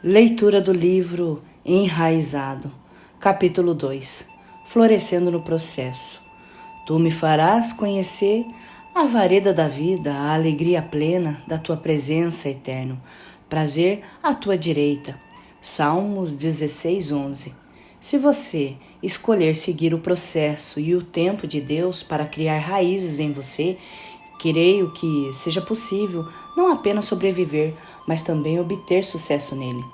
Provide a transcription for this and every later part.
Leitura do livro Enraizado, capítulo 2. Florescendo no processo. Tu me farás conhecer a vareda da vida, a alegria plena da tua presença, eterno. Prazer à tua direita. Salmos 16:11. Se você escolher seguir o processo e o tempo de Deus para criar raízes em você, creio que seja possível não apenas sobreviver, mas também obter sucesso nele.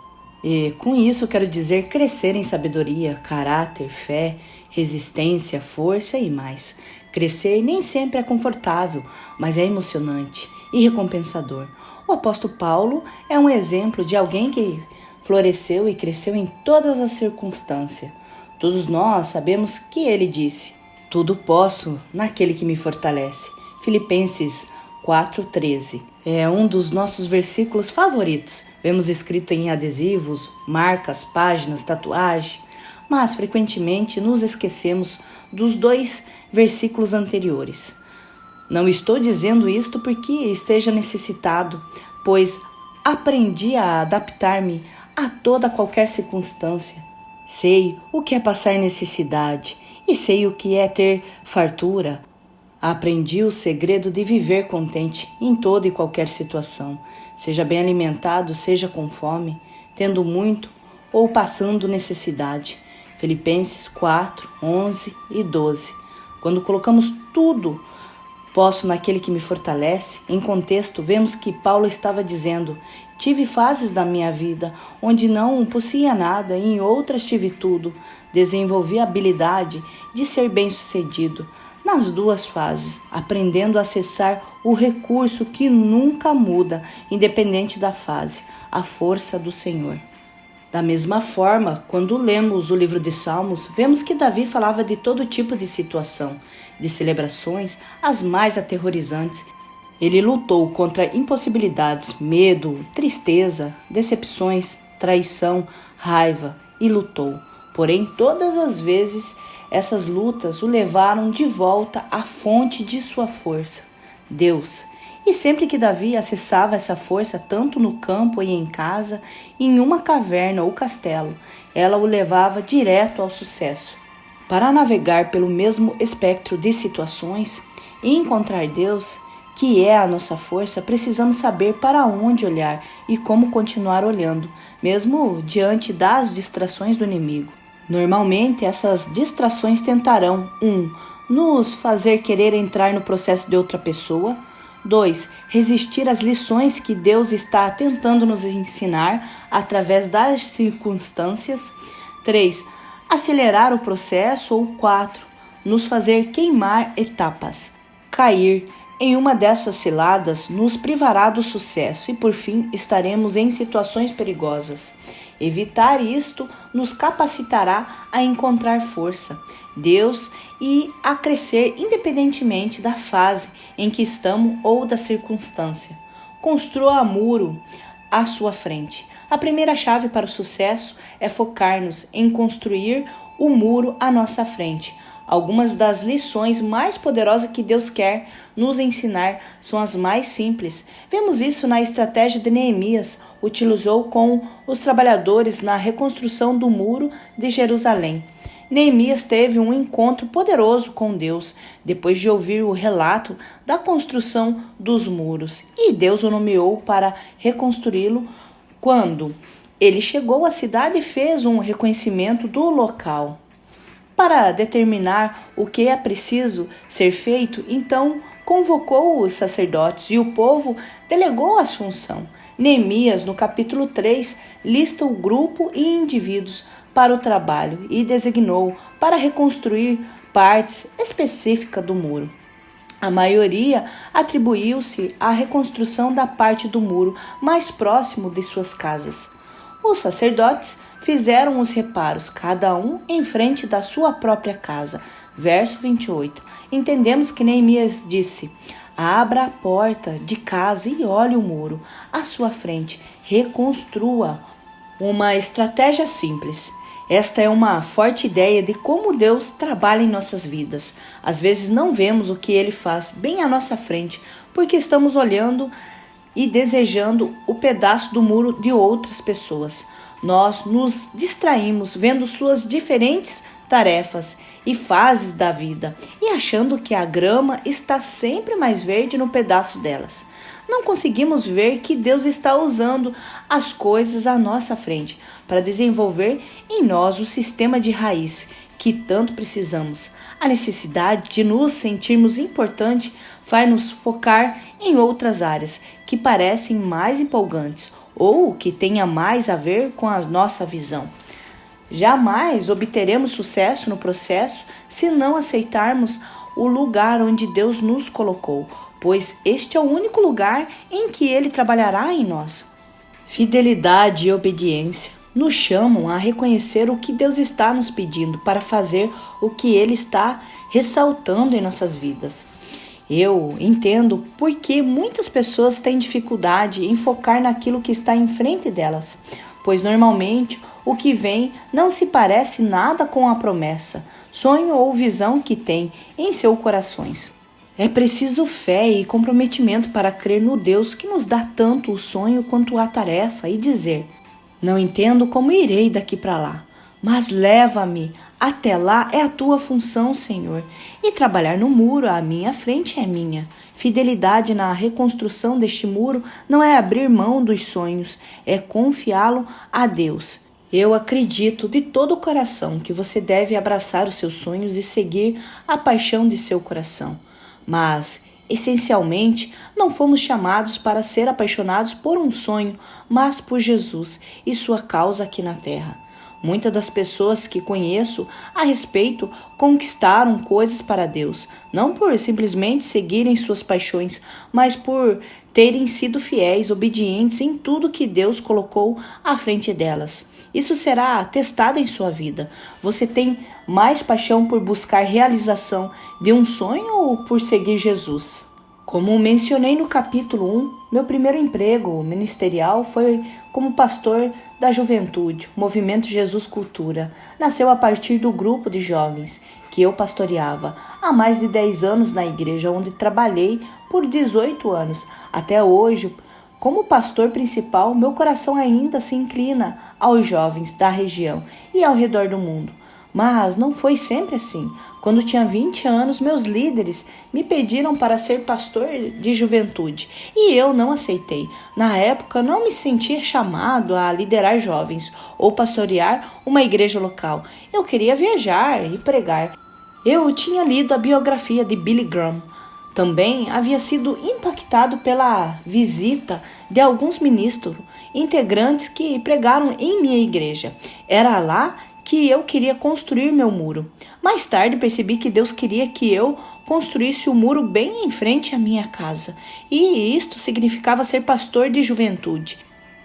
E com isso quero dizer crescer em sabedoria, caráter, fé, resistência, força e mais. Crescer nem sempre é confortável, mas é emocionante e recompensador. O apóstolo Paulo é um exemplo de alguém que floresceu e cresceu em todas as circunstâncias. Todos nós sabemos que ele disse: tudo posso naquele que me fortalece. Filipenses 4:13. É um dos nossos versículos favoritos. Vemos escrito em adesivos, marcas, páginas, tatuagem, mas frequentemente nos esquecemos dos 2 versículos anteriores. Não estou dizendo isto porque esteja necessitado, pois aprendi a adaptar-me a toda qualquer circunstância. Sei o que é passar necessidade e sei o que é ter fartura. Aprendi o segredo de viver contente em toda e qualquer situação, seja bem alimentado, seja com fome, tendo muito ou passando necessidade. Filipenses 4:11 e 12. Quando colocamos tudo posso naquele que me fortalece, em contexto vemos que Paulo estava dizendo: tive fases da minha vida onde não possuía nada e em outras tive tudo. Desenvolvi a habilidade de ser bem-sucedido nas 2 fases, aprendendo a acessar o recurso que nunca muda, independente da fase, a força do Senhor. Da mesma forma, quando lemos o livro de Salmos, vemos que Davi falava de todo tipo de situação, de celebrações as mais aterrorizantes. Ele lutou contra impossibilidades, medo, tristeza, decepções, traição, raiva e lutou. Porém, todas as vezes, essas lutas o levaram de volta à fonte de sua força, Deus. E sempre que Davi acessava essa força, tanto no campo e em casa, em uma caverna ou castelo, ela o levava direto ao sucesso. Para navegar pelo mesmo espectro de situações e encontrar Deus, que é a nossa força, precisamos saber para onde olhar e como continuar olhando, mesmo diante das distrações do inimigo. Normalmente, essas distrações tentarão 1. Nos fazer querer entrar no processo de outra pessoa. 2. Resistir às lições que Deus está tentando nos ensinar através das circunstâncias. 3. Acelerar o processo. Ou 4. Nos fazer queimar etapas. Cair em uma dessas ciladas nos privará do sucesso e, por fim, estaremos em situações perigosas. Evitar isto nos capacitará a encontrar força, Deus e a crescer independentemente da fase em que estamos ou da circunstância. Construa muro à sua frente. A primeira chave para o sucesso é focar-nos em construir o muro à nossa frente. Algumas das lições mais poderosas que Deus quer nos ensinar são as mais simples. Vemos isso na estratégia de Neemias, utilizou com os trabalhadores na reconstrução do muro de Jerusalém. Neemias teve um encontro poderoso com Deus, depois de ouvir o relato da construção dos muros, e Deus o nomeou para reconstruí-lo. Quando ele chegou à cidade, fez um reconhecimento do local. Para determinar o que é preciso ser feito, então convocou os sacerdotes e o povo delegou a função. Neemias, no capítulo 3, lista o grupo e indivíduos para o trabalho e designou para reconstruir partes específicas do muro. A maioria atribuiu-se à reconstrução da parte do muro mais próximo de suas casas. Os sacerdotes fizeram os reparos, cada um em frente da sua própria casa. Verso 28. Entendemos que Neemias disse: abra a porta de casa e olhe o muro à sua frente, reconstrua. Uma estratégia simples. Esta é uma forte ideia de como Deus trabalha em nossas vidas. Às vezes não vemos o que Ele faz bem à nossa frente, porque estamos olhando e desejando o pedaço do muro de outras pessoas. Nós nos distraímos vendo suas diferentes tarefas e fases da vida e achando que a grama está sempre mais verde no pedaço delas. Não conseguimos ver que Deus está usando as coisas à nossa frente para desenvolver em nós o sistema de raiz que tanto precisamos. A necessidade de nos sentirmos importantes faz nos focar em outras áreas que parecem mais empolgantes ou que tenha mais a ver com a nossa visão. Jamais obteremos sucesso no processo se não aceitarmos o lugar onde Deus nos colocou, pois este é o único lugar em que Ele trabalhará em nós. Fidelidade e obediência nos chamam a reconhecer o que Deus está nos pedindo para fazer o que Ele está ressaltando em nossas vidas. Eu entendo porque muitas pessoas têm dificuldade em focar naquilo que está em frente delas, pois normalmente o que vem não se parece nada com a promessa, sonho ou visão que tem em seus corações. É preciso fé e comprometimento para crer no Deus que nos dá tanto o sonho quanto a tarefa e dizer: não entendo como irei daqui para lá, mas leva-me. Até lá é a tua função, Senhor, e trabalhar no muro à minha frente é minha. Fidelidade na reconstrução deste muro não é abrir mão dos sonhos, é confiá-lo a Deus. Eu acredito de todo o coração que você deve abraçar os seus sonhos e seguir a paixão de seu coração. Mas, essencialmente, não fomos chamados para ser apaixonados por um sonho, mas por Jesus e sua causa aqui na terra. Muitas das pessoas que conheço a respeito conquistaram coisas para Deus, não por simplesmente seguirem suas paixões, mas por terem sido fiéis, obedientes em tudo que Deus colocou à frente delas. Isso será testado em sua vida. Você tem mais paixão por buscar realização de um sonho ou por seguir Jesus? Como mencionei no capítulo 1, meu primeiro emprego ministerial foi como pastor da juventude, Movimento Jesus Cultura. Nasceu a partir do grupo de jovens que eu pastoreava há mais de 10 anos na igreja, onde trabalhei por 18 anos. Até hoje, como pastor principal, meu coração ainda se inclina aos jovens da região e ao redor do mundo. Mas não foi sempre assim. Quando tinha 20 anos, meus líderes me pediram para ser pastor de juventude e eu não aceitei. Na época, não me sentia chamado a liderar jovens ou pastorear uma igreja local. Eu queria viajar e pregar. Eu tinha lido a biografia de Billy Graham. Também havia sido impactado pela visita de alguns ministros integrantes que pregaram em minha igreja. Era lá que eu queria construir meu muro. Mais tarde percebi que Deus queria que eu construísse o muro bem em frente à minha casa, e isto significava ser pastor de juventude.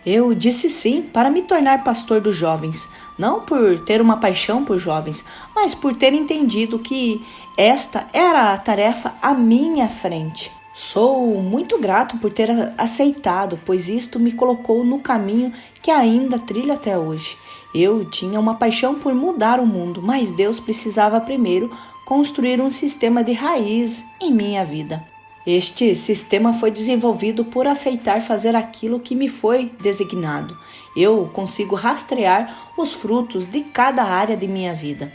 Eu disse sim para me tornar pastor dos jovens, não por ter uma paixão por jovens, mas por ter entendido que esta era a tarefa à minha frente. Sou muito grato por ter aceitado, pois isto me colocou no caminho que ainda trilho até hoje. Eu tinha uma paixão por mudar o mundo, mas Deus precisava primeiro construir um sistema de raiz em minha vida. Este sistema foi desenvolvido por aceitar fazer aquilo que me foi designado. Eu consigo rastrear os frutos de cada área de minha vida.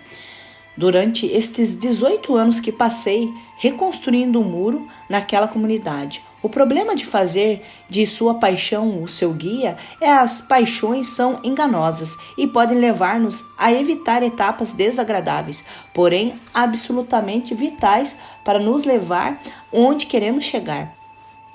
Durante estes 18 anos que passei reconstruindo o muro naquela comunidade, o problema de fazer de sua paixão o seu guia é as paixões são enganosas e podem levar-nos a evitar etapas desagradáveis, porém absolutamente vitais para nos levar onde queremos chegar.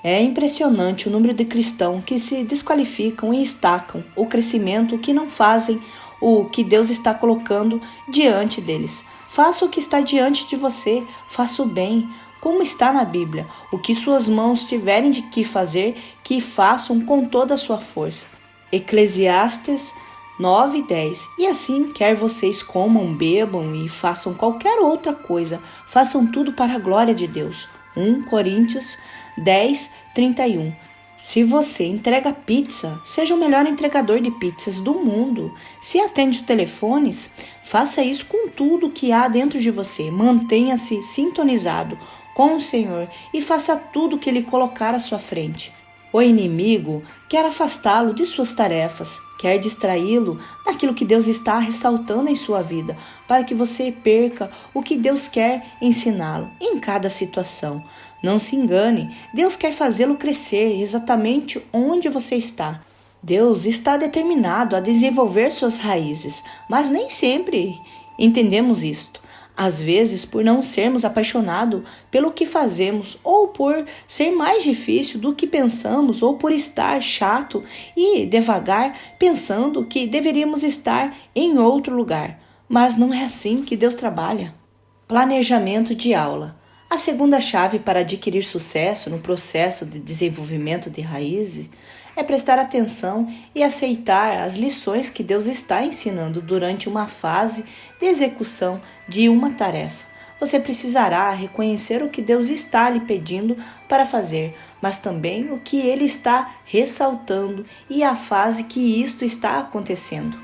É impressionante o número de cristãos que se desqualificam e estacam o crescimento que não fazem o que Deus está colocando diante deles. Faça o que está diante de você, faça o bem, como está na Bíblia. O que suas mãos tiverem de que fazer, que façam com toda a sua força. Eclesiastes 9:10. E assim, quer vocês comam, bebam e façam qualquer outra coisa, façam tudo para a glória de Deus. 1 Coríntios 10:31. Se você entrega pizza, seja o melhor entregador de pizzas do mundo. Se atende telefones, faça isso com tudo que há dentro de você. Mantenha-se sintonizado com o Senhor e faça tudo que Ele colocar à sua frente. O inimigo quer afastá-lo de suas tarefas, quer distraí-lo daquilo que Deus está ressaltando em sua vida, para que você perca o que Deus quer ensiná-lo em cada situação. Não se engane, Deus quer fazê-lo crescer exatamente onde você está. Deus está determinado a desenvolver suas raízes, mas nem sempre entendemos isto. Às vezes, por não sermos apaixonados pelo que fazemos, ou por ser mais difícil do que pensamos, ou por estar chato e devagar, pensando que deveríamos estar em outro lugar. Mas não é assim que Deus trabalha. Planejamento de aula. A segunda chave para adquirir sucesso no processo de desenvolvimento de raízes é prestar atenção e aceitar as lições que Deus está ensinando durante uma fase de execução de uma tarefa. Você precisará reconhecer o que Deus está lhe pedindo para fazer, mas também o que Ele está ressaltando e a fase que isto está acontecendo.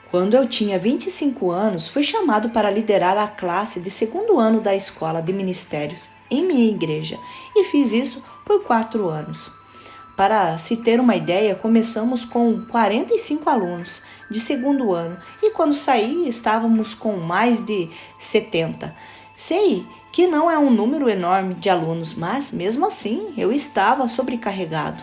Quando eu tinha 25 anos, fui chamado para liderar a classe de segundo ano da escola de ministérios em minha igreja e fiz isso por 4 anos. Para se ter uma ideia, começamos com 45 alunos de segundo ano e quando saí estávamos com mais de 70. Sei que não é um número enorme de alunos, mas mesmo assim eu estava sobrecarregado.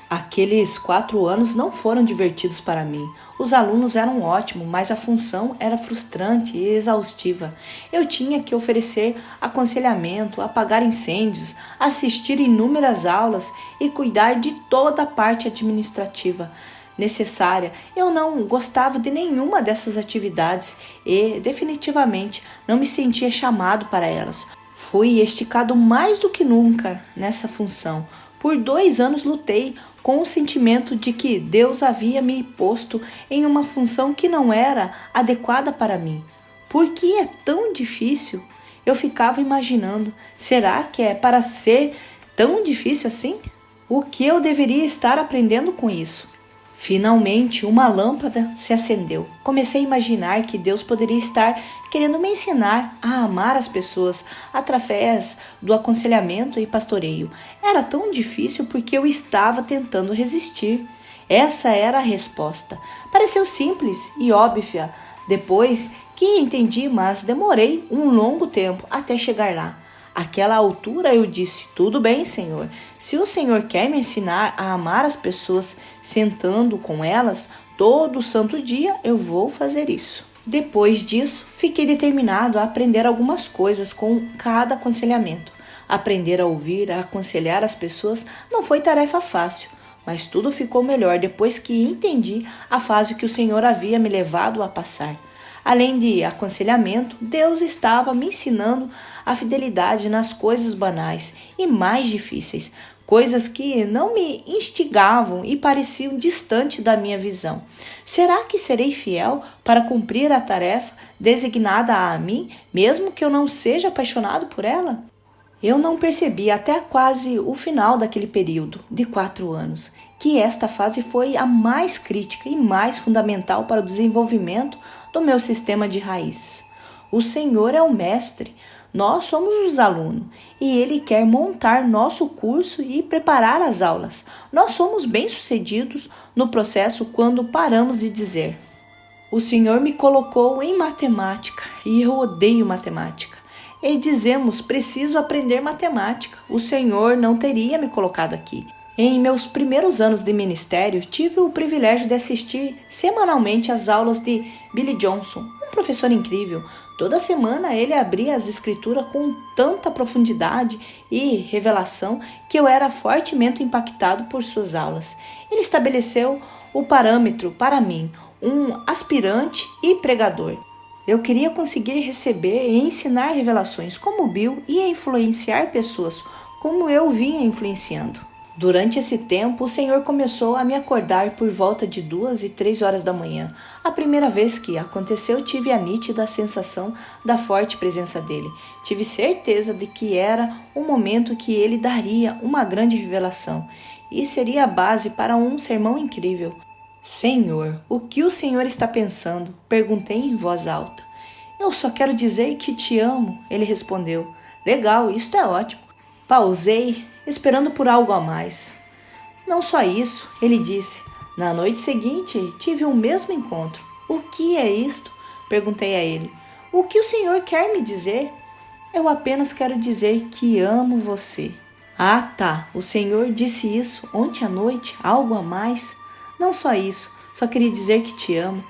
Aqueles 4 anos não foram divertidos para mim. Os alunos eram ótimos, mas a função era frustrante e exaustiva. Eu tinha que oferecer aconselhamento, apagar incêndios, assistir inúmeras aulas e cuidar de toda a parte administrativa necessária. Eu não gostava de nenhuma dessas atividades e definitivamente não me sentia chamado para elas. Fui esticado mais do que nunca nessa função. Por 2 anos lutei com o sentimento de que Deus havia me posto em uma função que não era adequada para mim. Por que é tão difícil? Eu ficava imaginando, será que é para ser tão difícil assim? O que eu deveria estar aprendendo com isso? Finalmente, uma lâmpada se acendeu. Comecei a imaginar que Deus poderia estar querendo me ensinar a amar as pessoas através do aconselhamento e pastoreio. Era tão difícil porque eu estava tentando resistir. Essa era a resposta. Pareceu simples e óbvia depois que entendi, mas demorei um longo tempo até chegar lá. Àquela altura eu disse, tudo bem, Senhor. Se o Senhor quer me ensinar a amar as pessoas sentando com elas todo santo dia, eu vou fazer isso. Depois disso, fiquei determinado a aprender algumas coisas com cada aconselhamento. Aprender a ouvir, a aconselhar as pessoas não foi tarefa fácil, mas tudo ficou melhor depois que entendi a fase que o Senhor havia me levado a passar. Além de aconselhamento, Deus estava me ensinando a fidelidade nas coisas banais e mais difíceis, coisas que não me instigavam e pareciam distante da minha visão. Será que serei fiel para cumprir a tarefa designada a mim, mesmo que eu não seja apaixonado por ela? Eu não percebi até quase o final daquele período de 4 anos que esta fase foi a mais crítica e mais fundamental para o desenvolvimento do meu sistema de raiz. O Senhor é o mestre, nós somos os alunos e Ele quer montar nosso curso e preparar as aulas. Nós somos bem-sucedidos no processo quando paramos de dizer: o Senhor me colocou em matemática e eu odeio matemática. E dizemos, preciso aprender matemática. O Senhor não teria me colocado aqui. Em meus primeiros anos de ministério, tive o privilégio de assistir semanalmente às aulas de Billy Johnson, um professor incrível. Toda semana ele abria as escrituras com tanta profundidade e revelação que eu era fortemente impactado por suas aulas. Ele estabeleceu o parâmetro para mim, um aspirante e pregador. Eu queria conseguir receber e ensinar revelações como Bill e influenciar pessoas como eu vinha influenciando. Durante esse tempo, o Senhor começou a me acordar por volta de 2 e 3 horas da manhã. A primeira vez que aconteceu, tive a nítida sensação da forte presença dele. Tive certeza de que era o momento que ele daria uma grande revelação e seria a base para um sermão incrível. Senhor, o que o Senhor está pensando? Perguntei em voz alta. Eu só quero dizer que te amo, ele respondeu. Legal, isto é ótimo. Pausei, esperando por algo a mais. Não só isso, ele disse. Na noite seguinte, tive o mesmo encontro. O que é isto? Perguntei a ele. O que o senhor quer me dizer? Eu apenas quero dizer que amo você. Ah, tá. O senhor disse isso ontem à noite? Algo a mais? Não só isso. Só queria dizer que te amo.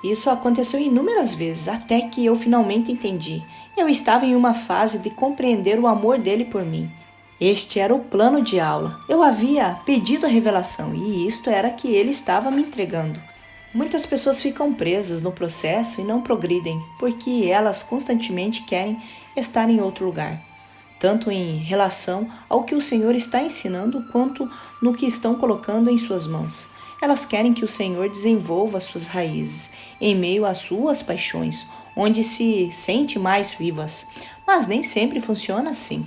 Isso aconteceu inúmeras vezes, até que eu finalmente entendi. Eu estava em uma fase de compreender o amor dele por mim. Este era o plano de aula. Eu havia pedido a revelação e isto era que ele estava me entregando. Muitas pessoas ficam presas no processo e não progridem, porque elas constantemente querem estar em outro lugar, tanto em relação ao que o Senhor está ensinando, quanto no que estão colocando em suas mãos. Elas querem que o Senhor desenvolva suas raízes em meio às suas paixões, onde se sente mais vivas, mas nem sempre funciona assim.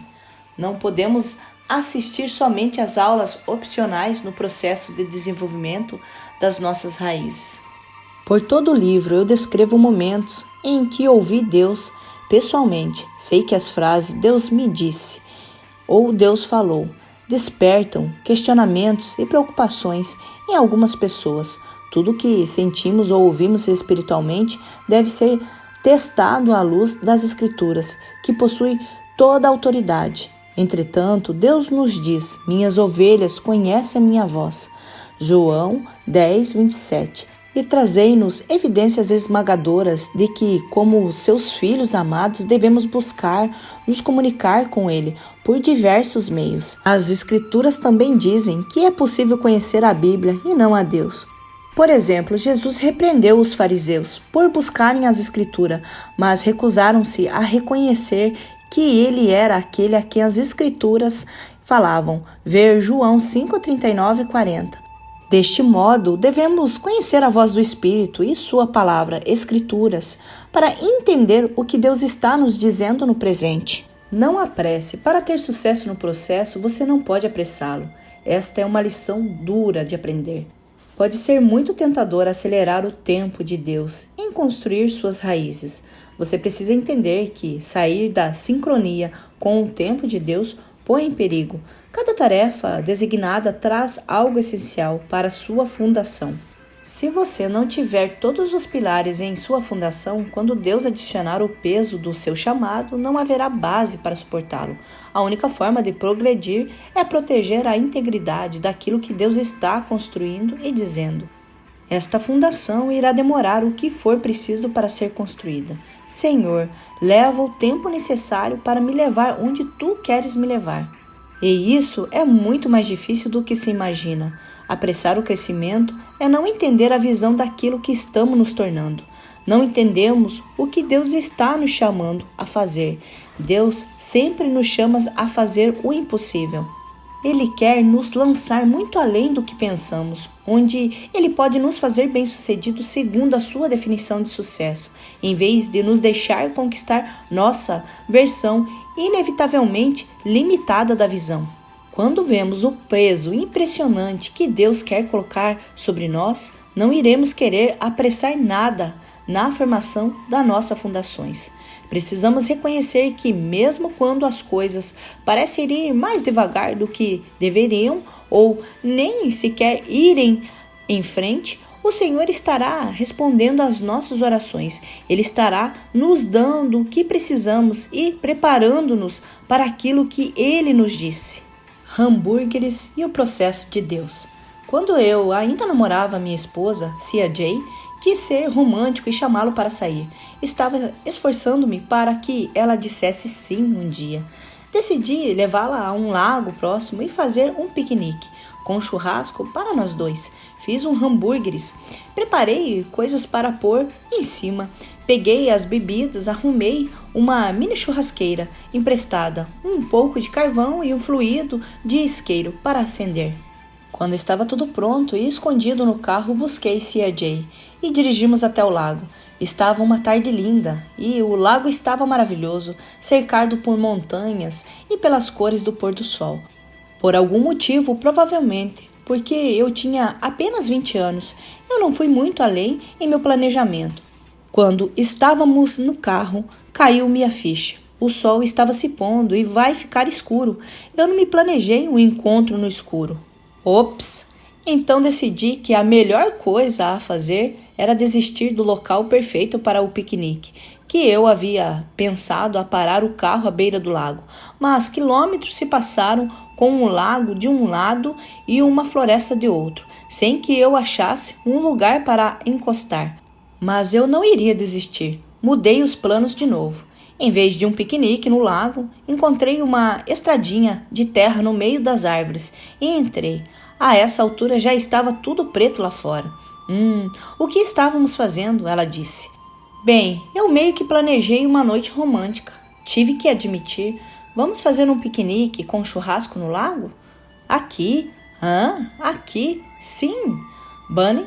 Não podemos assistir somente às aulas opcionais no processo de desenvolvimento das nossas raízes. Por todo o livro eu descrevo momentos em que ouvi Deus pessoalmente. Sei que as frases Deus me disse ou Deus falou despertam questionamentos e preocupações em algumas pessoas. Tudo que sentimos ou ouvimos espiritualmente deve ser testado à luz das Escrituras, que possui toda a autoridade. Entretanto, Deus nos diz, minhas ovelhas conhecem a minha voz. João 10, 27. E trazei-nos evidências esmagadoras de que, como seus filhos amados, devemos buscar nos comunicar com Ele por diversos meios. As Escrituras também dizem que é possível conhecer a Bíblia e não a Deus. Por exemplo, Jesus repreendeu os fariseus por buscarem as Escrituras, mas recusaram-se a reconhecer que ele era aquele a quem as Escrituras falavam. Ver João 5, 39 e 40. Deste modo, devemos conhecer a voz do Espírito e sua palavra, Escrituras, para entender o que Deus está nos dizendo no presente. Não apresse. Para ter sucesso no processo, você não pode apressá-lo. Esta é uma lição dura de aprender. Pode ser muito tentador acelerar o tempo de Deus em construir suas raízes. Você precisa entender que sair da sincronia com o tempo de Deus põe em perigo. Cada tarefa designada traz algo essencial para sua fundação. Se você não tiver todos os pilares em sua fundação, quando Deus adicionar o peso do seu chamado, não haverá base para suportá-lo. A única forma de progredir é proteger a integridade daquilo que Deus está construindo e dizendo. Esta fundação irá demorar o que for preciso para ser construída. Senhor, leva o tempo necessário para me levar onde Tu queres me levar. E isso é muito mais difícil do que se imagina. Apressar o crescimento é não entender a visão daquilo que estamos nos tornando. Não entendemos o que Deus está nos chamando a fazer. Deus sempre nos chama a fazer o impossível. Ele quer nos lançar muito além do que pensamos, onde Ele pode nos fazer bem-sucedidos segundo a sua definição de sucesso, em vez de nos deixar conquistar nossa versão inevitavelmente limitada da visão. Quando vemos o peso impressionante que Deus quer colocar sobre nós, não iremos querer apressar nada na afirmação das nossas fundações. Precisamos reconhecer que mesmo quando as coisas parecem ir mais devagar do que deveriam ou nem sequer irem em frente, o Senhor estará respondendo às nossas orações. Ele estará nos dando o que precisamos e preparando-nos para aquilo que Ele nos disse. Hambúrgueres e o processo de Deus. Quando eu ainda namorava minha esposa, Cia Jay, quis ser romântico e chamá-lo para sair. Estava esforçando-me para que ela dissesse sim um dia. Decidi levá-la a um lago próximo e fazer um piquenique, com churrasco para nós dois. Fiz hambúrgueres, preparei coisas para pôr em cima. Peguei as bebidas, arrumei uma mini churrasqueira emprestada, um pouco de carvão e um fluido de isqueiro para acender. Quando estava tudo pronto e escondido no carro, busquei Cia Jay e dirigimos até o lago. Estava uma tarde linda e o lago estava maravilhoso, cercado por montanhas e pelas cores do pôr do sol. Por algum motivo, provavelmente porque eu tinha apenas 20 anos, eu não fui muito além em meu planejamento. Quando estávamos no carro, caiu-me a ficha. O sol estava se pondo e vai ficar escuro. Eu não me planejei um encontro no escuro. Ops! Então decidi que a melhor coisa a fazer era desistir do local perfeito para o piquenique, que eu havia pensado a parar o carro à beira do lago. Mas quilômetros se passaram com um lago de um lado e uma floresta de outro, sem que eu achasse um lugar para encostar. Mas eu não iria desistir. Mudei os planos de novo. Em vez de um piquenique no lago, encontrei uma estradinha de terra no meio das árvores e entrei. A essa altura já estava tudo preto lá fora. O que estávamos fazendo? Ela disse. Bem, eu meio que planejei uma noite romântica. Tive que admitir. Vamos fazer um piquenique com churrasco no lago? Aqui? Aqui? Sim. Bunny,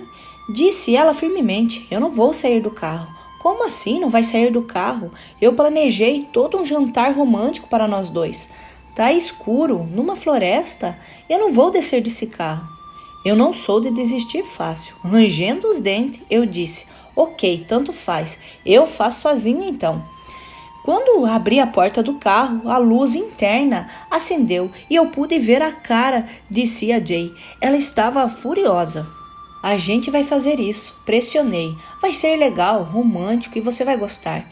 disse ela firmemente. Eu não vou sair do carro. Como assim não vai sair do carro? Eu planejei todo um jantar romântico para nós dois. Tá escuro, numa floresta. Eu não vou descer desse carro. Eu não sou de desistir fácil. Rangendo os dentes, eu disse, ok, tanto faz. Eu faço sozinho então. Quando abri a porta do carro, a luz interna acendeu e eu pude ver a cara de Cia Jay. Ela estava furiosa. A gente vai fazer isso, pressionei. Vai ser legal, romântico e você vai gostar.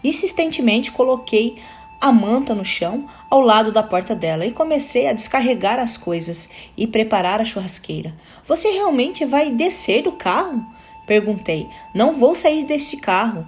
Insistentemente coloquei a manta no chão ao lado da porta dela e comecei a descarregar as coisas e preparar a churrasqueira. Você realmente vai descer do carro? Perguntei. Não vou sair deste carro.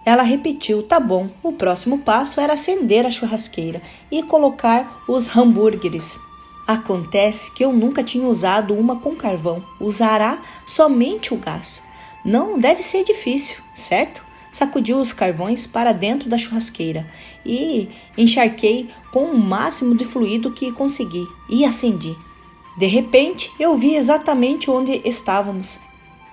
Ela repetiu, tá bom. O próximo passo era acender a churrasqueira e colocar os hambúrgueres. Acontece que eu nunca tinha usado uma com carvão. Usará somente o gás. Não deve ser difícil, certo? Sacudiu os carvões para dentro da churrasqueira e encharquei com o máximo de fluido que consegui e acendi. De repente, eu vi exatamente onde estávamos.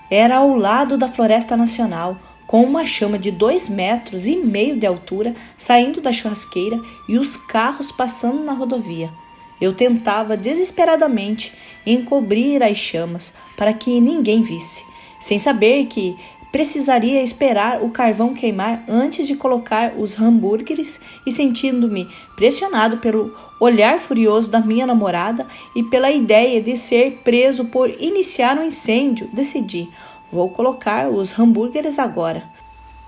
Era ao lado da Floresta Nacional, com uma chama de 2,5 metros de altura saindo da churrasqueira e os carros passando na rodovia. Eu tentava desesperadamente encobrir as chamas para que ninguém visse, sem saber que precisaria esperar o carvão queimar antes de colocar os hambúrgueres e sentindo-me pressionado pelo olhar furioso da minha namorada e pela ideia de ser preso por iniciar um incêndio, decidi, vou colocar os hambúrgueres agora.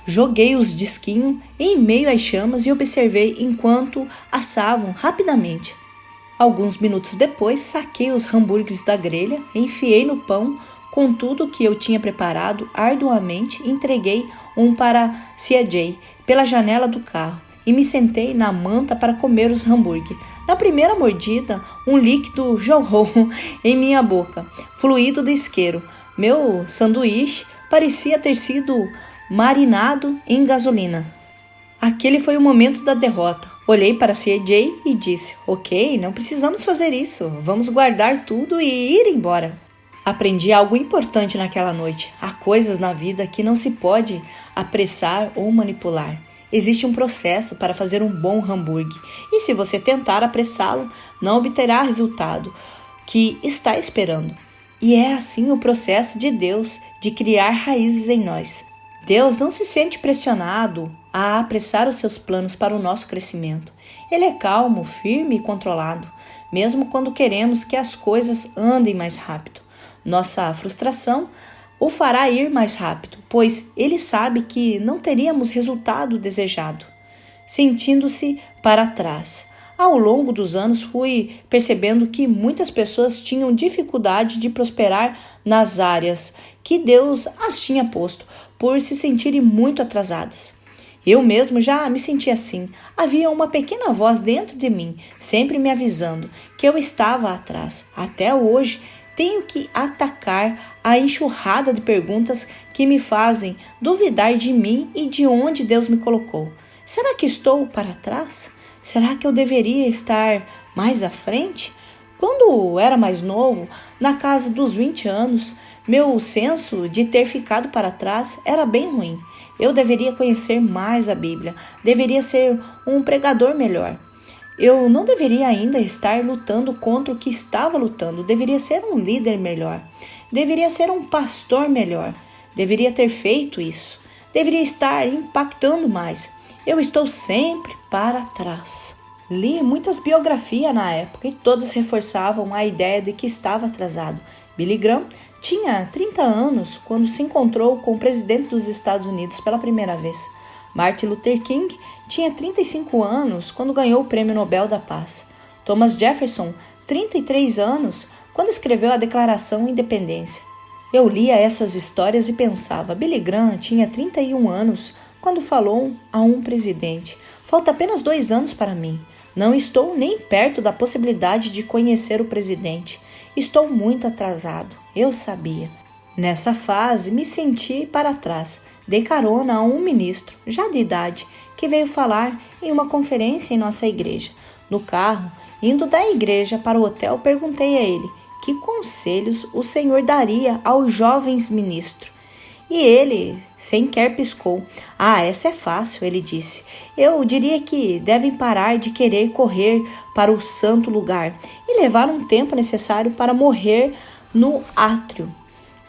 Joguei os disquinhos em meio às chamas e observei enquanto assavam rapidamente. Alguns minutos depois, saquei os hambúrgueres da grelha, enfiei no pão com tudo que eu tinha preparado arduamente, entreguei um para Cia Jay pela janela do carro e me sentei na manta para comer os hambúrgueres. Na primeira mordida, um líquido jorrou em minha boca, fluido de isqueiro. Meu sanduíche parecia ter sido marinado em gasolina. Aquele foi o momento da derrota. Olhei para Cia Jay e disse, ok, não precisamos fazer isso, vamos guardar tudo e ir embora. Aprendi algo importante naquela noite. Há coisas na vida que não se pode apressar ou manipular. Existe um processo para fazer um bom hambúrguer e se você tentar apressá-lo, não obterá o resultado que está esperando. E é assim o processo de Deus de criar raízes em nós. Deus não se sente pressionado a apressar os seus planos para o nosso crescimento. Ele é calmo, firme e controlado, mesmo quando queremos que as coisas andem mais rápido. Nossa frustração o fará ir mais rápido, pois ele sabe que não teríamos resultado desejado. Sentindo-se para trás. Ao longo dos anos fui percebendo que muitas pessoas tinham dificuldade de prosperar nas áreas que Deus as tinha posto, por se sentirem muito atrasadas. Eu mesmo já me senti assim. Havia uma pequena voz dentro de mim, sempre me avisando que eu estava atrás. Até hoje, tenho que atacar a enxurrada de perguntas que me fazem duvidar de mim e de onde Deus me colocou. Será que estou para trás? Será que eu deveria estar mais à frente? Quando era mais novo, na casa dos 20 anos, meu senso de ter ficado para trás era bem ruim. Eu deveria conhecer mais a Bíblia, deveria ser um pregador melhor. Eu não deveria ainda estar lutando contra o que estava lutando, deveria ser um líder melhor, deveria ser um pastor melhor, deveria ter feito isso, deveria estar impactando mais. Eu estou sempre para trás. Li muitas biografias na época e todas reforçavam a ideia de que estava atrasado. Billy Graham tinha 30 anos quando se encontrou com o presidente dos Estados Unidos pela primeira vez. Martin Luther King tinha 35 anos quando ganhou o Prêmio Nobel da Paz. Thomas Jefferson, 33 anos, quando escreveu a Declaração de Independência. Eu lia essas histórias e pensava, Billy Graham tinha 31 anos quando falou a um presidente. Falta apenas 2 anos para mim. Não estou nem perto da possibilidade de conhecer o presidente. Estou muito atrasado, eu sabia. Nessa fase, me senti para trás. Dei carona a um ministro, já de idade, que veio falar em uma conferência em nossa igreja. No carro, indo da igreja para o hotel, perguntei a ele que conselhos o Senhor daria aos jovens ministros. E ele, sem querer, piscou. Essa é fácil, ele disse. Eu diria que devem parar de querer correr para o santo lugar e levar um tempo necessário para morrer no átrio.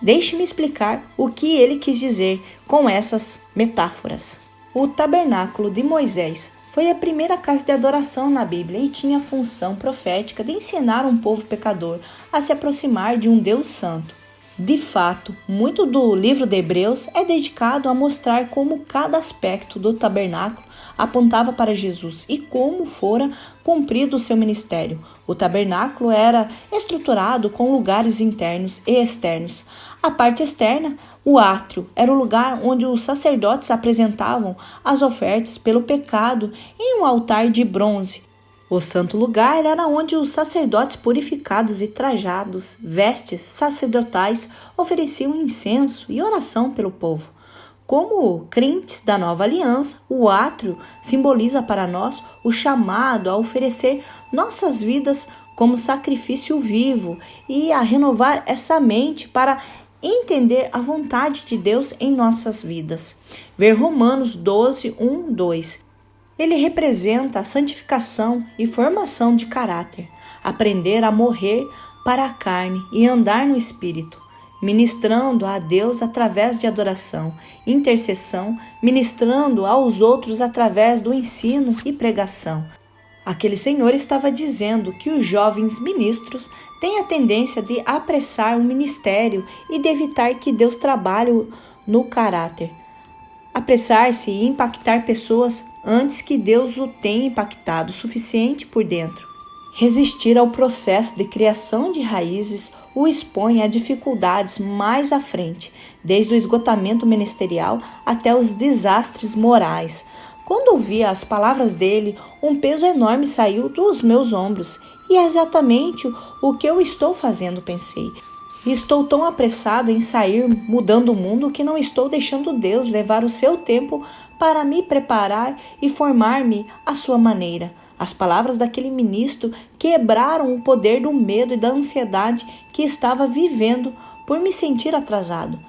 Deixe-me explicar o que ele quis dizer com essas metáforas. O tabernáculo de Moisés foi a primeira casa de adoração na Bíblia e tinha a função profética de ensinar um povo pecador a se aproximar de um Deus santo. De fato, muito do livro de Hebreus é dedicado a mostrar como cada aspecto do tabernáculo apontava para Jesus e como fora cumprido o seu ministério. O tabernáculo era estruturado com lugares internos e externos. A parte externa, o átrio, era o lugar onde os sacerdotes apresentavam as ofertas pelo pecado em um altar de bronze. O santo lugar era onde os sacerdotes purificados e trajados, vestes sacerdotais, ofereciam incenso e oração pelo povo. Como crentes da nova aliança, o átrio simboliza para nós o chamado a oferecer nossas vidas como sacrifício vivo e a renovar essa mente para entender a vontade de Deus em nossas vidas. Ver Romanos 12, 1, 2. Ele representa a santificação e formação de caráter, aprender a morrer para a carne e andar no Espírito, ministrando a Deus através de adoração, intercessão, ministrando aos outros através do ensino e pregação. Aquele senhor estava dizendo que os jovens ministros têm a tendência de apressar o ministério e de evitar que Deus trabalhe no caráter. Apressar-se e impactar pessoas antes que Deus o tenha impactado o suficiente por dentro. Resistir ao processo de criação de raízes o expõe a dificuldades mais à frente, desde o esgotamento ministerial até os desastres morais. Quando ouvi as palavras dele, um peso enorme saiu dos meus ombros. E é exatamente o que eu estou fazendo, pensei. Estou tão apressado em sair mudando o mundo que não estou deixando Deus levar o seu tempo para me preparar e formar-me à sua maneira. As palavras daquele ministro quebraram o poder do medo e da ansiedade que estava vivendo por me sentir atrasado.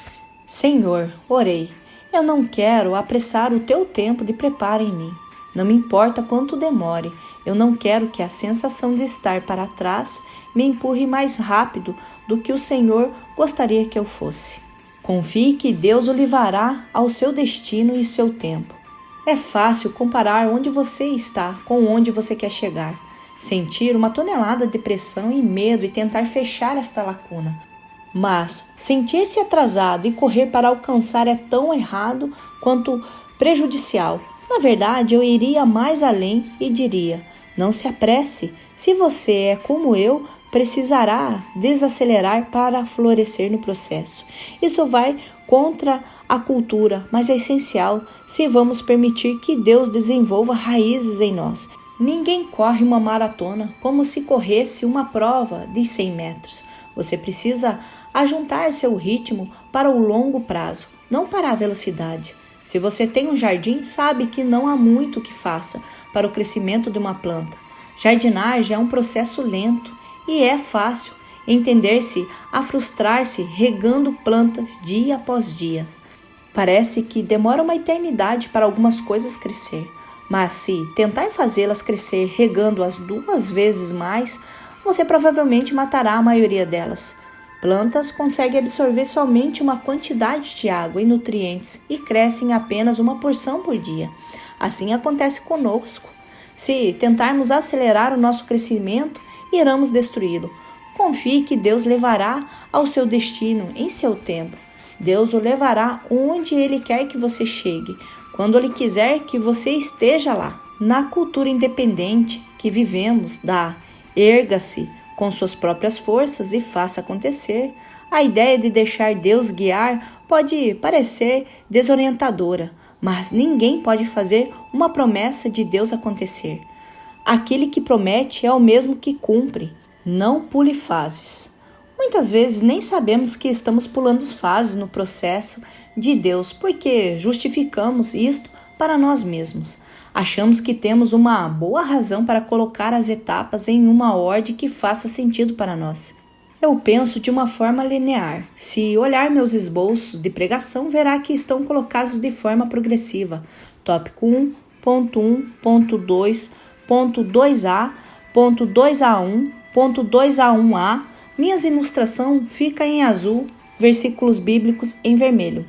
Senhor, orei, eu não quero apressar o teu tempo de preparo em mim. Não me importa quanto demore, eu não quero que a sensação de estar para trás me empurre mais rápido do que o Senhor gostaria que eu fosse. Confie que Deus o levará ao seu destino e seu tempo. É fácil comparar onde você está com onde você quer chegar, sentir uma tonelada de pressão e medo e tentar fechar esta lacuna. Mas sentir-se atrasado e correr para alcançar é tão errado quanto prejudicial. Na verdade, eu iria mais além e diria, não se apresse, se você é como eu, precisará desacelerar para florescer no processo. Isso vai contra a cultura, mas é essencial se vamos permitir que Deus desenvolva raízes em nós. Ninguém corre uma maratona como se corresse uma prova de 100 metros. Você precisa ajuntar seu ritmo para o longo prazo, não para a velocidade. Se você tem um jardim, sabe que não há muito que faça para o crescimento de uma planta. Jardinagem é um processo lento e é fácil entender-se a frustrar-se regando plantas dia após dia. Parece que demora uma eternidade para algumas coisas crescer, mas se tentar fazê-las crescer regando-as 2 vezes mais, você provavelmente matará a maioria delas. Plantas conseguem absorver somente uma quantidade de água e nutrientes e crescem apenas uma porção por dia. Assim acontece conosco. Se tentarmos acelerar o nosso crescimento, iremos destruí-lo. Confie que Deus levará ao seu destino em seu tempo. Deus o levará onde Ele quer que você chegue, quando Ele quiser que você esteja lá. Na cultura independente que vivemos, erga-se com suas próprias forças e faça acontecer. A ideia de deixar Deus guiar pode parecer desorientadora, mas ninguém pode fazer uma promessa de Deus acontecer. Aquele que promete é o mesmo que cumpre. Não pule fases. Muitas vezes nem sabemos que estamos pulando fases no processo de Deus, porque justificamos isto para nós mesmos. Achamos que temos uma boa razão para colocar as etapas em uma ordem que faça sentido para nós. Eu penso de uma forma linear. Se olhar meus esboços de pregação, verá que estão colocados de forma progressiva. Tópico 1, ponto 1, ponto 2, ponto 2A, ponto 2A1, ponto 2A1A. Minhas ilustrações ficam em azul, versículos bíblicos em vermelho.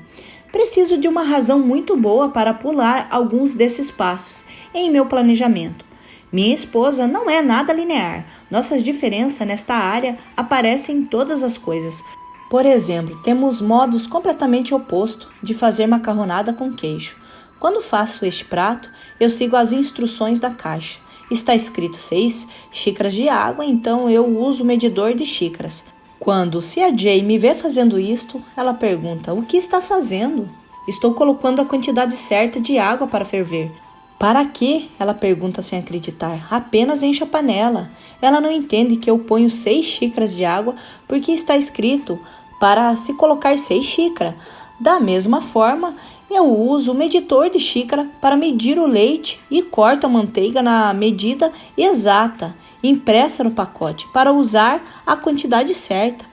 Preciso de uma razão muito boa para pular alguns desses passos em meu planejamento. Minha esposa não é nada linear. Nossas diferenças nesta área aparecem em todas as coisas. Por exemplo, temos modos completamente opostos de fazer macarronada com queijo. Quando faço este prato, eu sigo as instruções da caixa. Está escrito 6 xícaras de água, então eu uso o medidor de xícaras. Quando Cia Jay me vê fazendo isto, ela pergunta: o que está fazendo? Estou colocando a quantidade certa de água para ferver. Para quê? Ela pergunta sem acreditar. Apenas enche a panela. Ela não entende que eu ponho 6 xícaras de água porque está escrito para se colocar 6 xícaras. Da mesma forma, eu uso o medidor de xícara para medir o leite e corto a manteiga na medida exata, impressa no pacote, para usar a quantidade certa.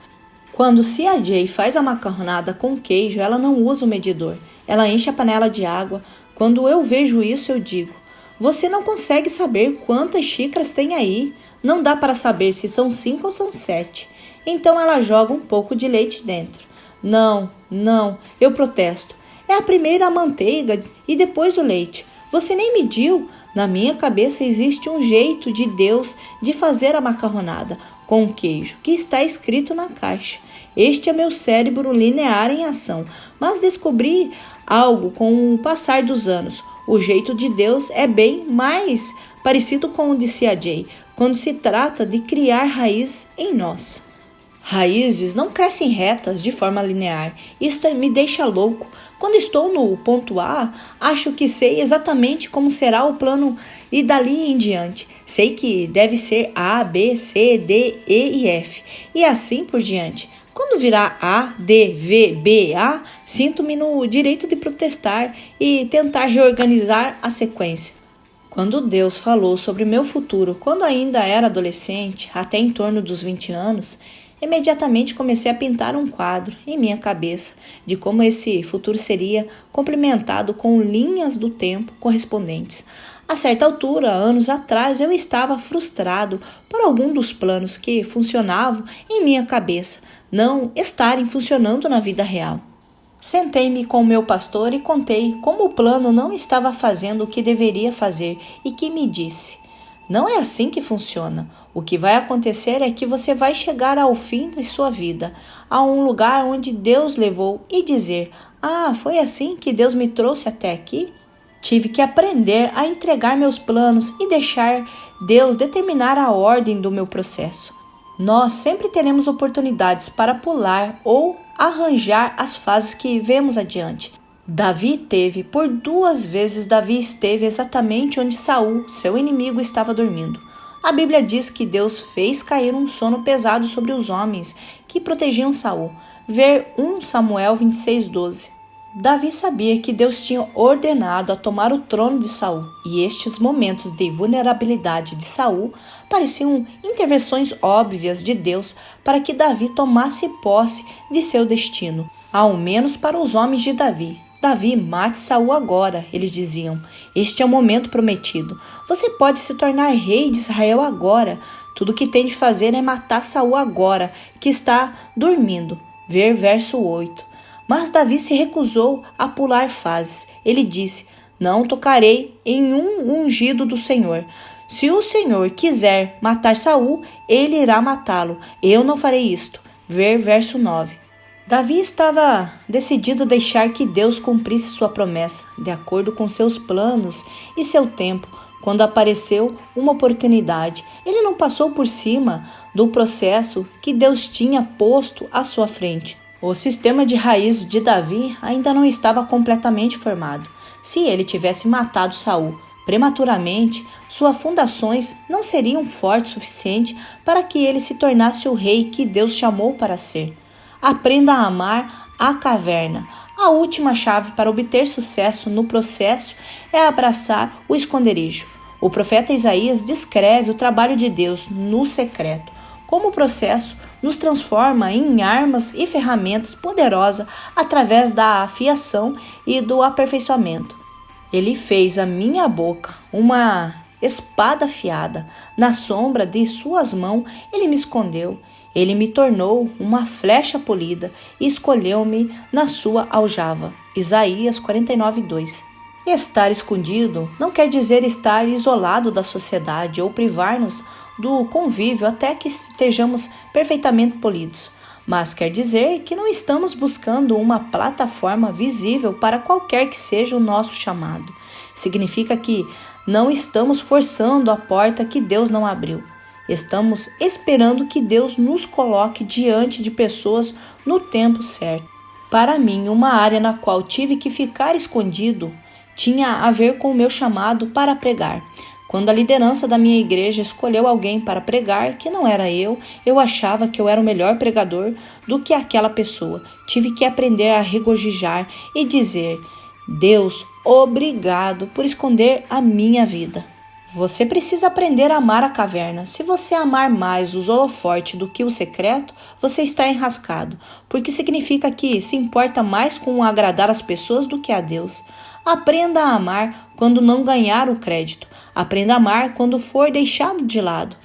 Quando Cia Jay faz a macarronada com queijo, ela não usa o medidor. Ela enche a panela de água. Quando eu vejo isso, eu digo: você não consegue saber quantas xícaras tem aí. Não dá para saber se são 5 ou são 7. Então ela joga um pouco de leite dentro. Não, eu protesto. É a primeira a manteiga e depois o leite. Você nem mediu. Na minha cabeça existe um jeito de Deus de fazer a macarronada com queijo, que está escrito na caixa. Este é meu cérebro linear em ação, mas descobri algo com o passar dos anos. O jeito de Deus é bem mais parecido com o de Cia Jay, quando se trata de criar raiz em nós. Raízes não crescem retas de forma linear. Isto me deixa louco. Quando estou no ponto A, acho que sei exatamente como será o plano e dali em diante. Sei que deve ser A, B, C, D, E e F e assim por diante. Quando virar A, D, V, B, A, sinto-me no direito de protestar e tentar reorganizar a sequência. Quando Deus falou sobre meu futuro, quando ainda era adolescente, até em torno dos 20 anos, imediatamente comecei a pintar um quadro em minha cabeça de como esse futuro seria complementado com linhas do tempo correspondentes. A certa altura, anos atrás, eu estava frustrado por algum dos planos que funcionavam em minha cabeça não estarem funcionando na vida real. Sentei-me com o meu pastor e contei como o plano não estava fazendo o que deveria fazer e que me disse: não é assim que funciona. O que vai acontecer é que você vai chegar ao fim de sua vida, a um lugar onde Deus levou e dizer: ah, foi assim que Deus me trouxe até aqui? Tive que aprender a entregar meus planos e deixar Deus determinar a ordem do meu processo. Nós sempre teremos oportunidades para pular ou arranjar as fases que vemos adiante. Por 2 vezes Davi esteve exatamente onde Saul, seu inimigo, estava dormindo. A Bíblia diz que Deus fez cair um sono pesado sobre os homens que protegiam Saul. Ver 1 Samuel 26:12. Davi sabia que Deus tinha ordenado a tomar o trono de Saul, e estes momentos de vulnerabilidade de Saul pareciam intervenções óbvias de Deus para que Davi tomasse posse de seu destino, ao menos para os homens de Davi. Davi, mate Saul agora, eles diziam. Este é o momento prometido. Você pode se tornar rei de Israel agora. Tudo o que tem de fazer é matar Saul agora, que está dormindo. Ver verso 8. Mas Davi se recusou a pular fases. Ele disse: não tocarei em um ungido do Senhor. Se o Senhor quiser matar Saul, ele irá matá-lo. Eu não farei isto. Ver verso 9. Davi estava decidido a deixar que Deus cumprisse sua promessa, de acordo com seus planos e seu tempo. Quando apareceu uma oportunidade, ele não passou por cima do processo que Deus tinha posto à sua frente. O sistema de raiz de Davi ainda não estava completamente formado. Se ele tivesse matado Saul prematuramente, suas fundações não seriam fortes o suficiente para que ele se tornasse o rei que Deus chamou para ser. Aprenda a amar a caverna. A última chave para obter sucesso no processo é abraçar o esconderijo. O profeta Isaías descreve o trabalho de Deus no secreto, como o processo nos transforma em armas e ferramentas poderosas através da afiação e do aperfeiçoamento. Ele fez a minha boca uma espada afiada. Na sombra de suas mãos, ele me escondeu. Ele me tornou uma flecha polida e escolheu-me na sua aljava. Isaías 49:2. Estar escondido não quer dizer estar isolado da sociedade ou privar-nos do convívio até que estejamos perfeitamente polidos, mas quer dizer que não estamos buscando uma plataforma visível para qualquer que seja o nosso chamado. Significa que não estamos forçando a porta que Deus não abriu. Estamos esperando que Deus nos coloque diante de pessoas no tempo certo. Para mim, uma área na qual tive que ficar escondido tinha a ver com o meu chamado para pregar. Quando a liderança da minha igreja escolheu alguém para pregar que não era eu achava que eu era o melhor pregador do que aquela pessoa. Tive que aprender a regozijar e dizer: Deus, obrigado por esconder a minha vida. Você precisa aprender a amar a caverna. Se você amar mais os holofotes do que o secreto, você está enrascado, porque significa que se importa mais com agradar as pessoas do que a Deus. Aprenda a amar quando não ganhar o crédito. Aprenda a amar quando for deixado de lado.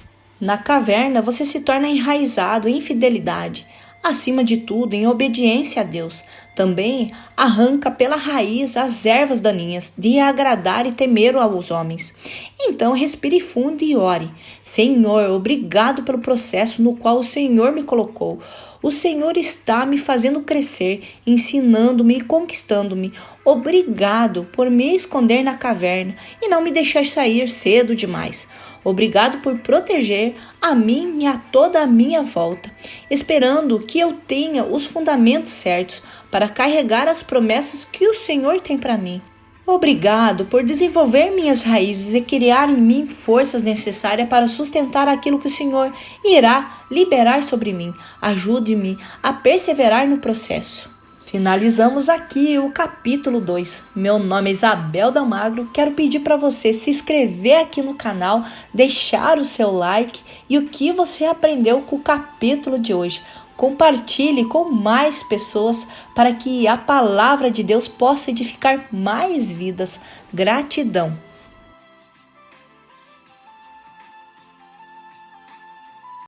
Na caverna, você se torna enraizado em fidelidade. Acima de tudo, em obediência a Deus. Também arranca pela raiz as ervas daninhas de agradar e temer aos homens. Então respire fundo e ore. Senhor, obrigado pelo processo no qual o Senhor me colocou. O Senhor está me fazendo crescer, ensinando-me e conquistando-me. Obrigado por me esconder na caverna e não me deixar sair cedo demais. Obrigado por proteger a mim e a toda a minha volta, esperando que eu tenha os fundamentos certos para carregar as promessas que o Senhor tem para mim. Obrigado por desenvolver minhas raízes e criar em mim forças necessárias para sustentar aquilo que o Senhor irá liberar sobre mim. Ajude-me a perseverar no processo. Finalizamos aqui o capítulo 2. Meu nome é Isabel Dalmagro. Quero pedir para você se inscrever aqui no canal, deixar o seu like e o que você aprendeu com o capítulo de hoje. Compartilhe com mais pessoas para que a palavra de Deus possa edificar mais vidas. Gratidão!